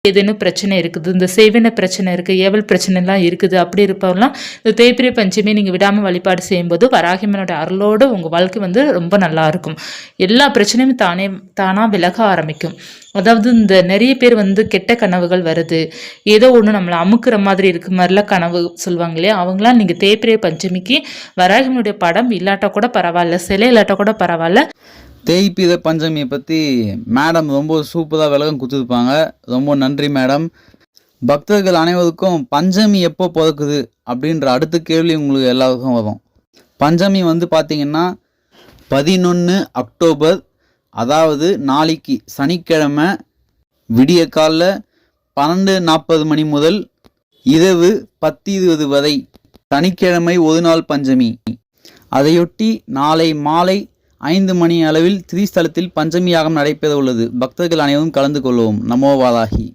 ஏதேனும் பிரச்சனை இருக்குது, இந்த செய்வின பிரச்சனை இருக்குது, ஏவல் பிரச்சனைலாம் இருக்குது, அப்படி இருப்பவங்களாம் இந்த தேய்பிறை பஞ்சமி நீங்கள் விடாமல் வழிபாடு செய்யும்போது வராகியம்மனோட அருளோடு உங்கள் வாழ்க்கை வந்து ரொம்ப நல்லா இருக்கும். எல்லா பிரச்சனையும் தானாக விலக ஆரம்பிக்கும். அதாவது இந்த நிறைய பேர் வந்து கெட்ட கனவுகள் வருது, ஏதோ ஒன்று நம்மளை அமுக்குற மாதிரி இருக்கு மாதிரிலாம் கனவு சொல்லுவாங்க இல்லையா, அவங்களாம் நீங்கள் தேய்பிறை பஞ்சமிக்கு வராகியம்மனுடைய படம் இல்லாட்டா கூட பரவாயில்ல, சிலை இல்லாட்டா கூட பரவாயில்ல, தேய்பிறை பஞ்சமியை பற்றி மேடம் ரொம்ப சூப்பராக விளக்கம் கொடுத்துருப்பாங்க. ரொம்ப நன்றி மேடம். பக்தர்கள் அனைவருக்கும் பஞ்சமி எப்போ பிறக்குது அப்படின்ற அடுத்த கேள்வி உங்களுக்கு எல்லாருக்கும் வரும். பஞ்சமி வந்து பார்த்திங்கன்னா 11 அக்டோபர், அதாவது நாளைக்கு சனிக்கிழமை விடிய காலில் 12:40 மணி முதல் இரவு 10:20 வரை சனிக்கிழமை ஒரு நாள் பஞ்சமி. அதையொட்டி நாளை மாலை 5 மணி அளவில் திரிஸ்தலத்தில் பஞ்சமி யாகம் நடைபெற உள்ளது. பக்தர்கள் அனைவரும் கலந்து கொள்வோம். நமோ வாராகி.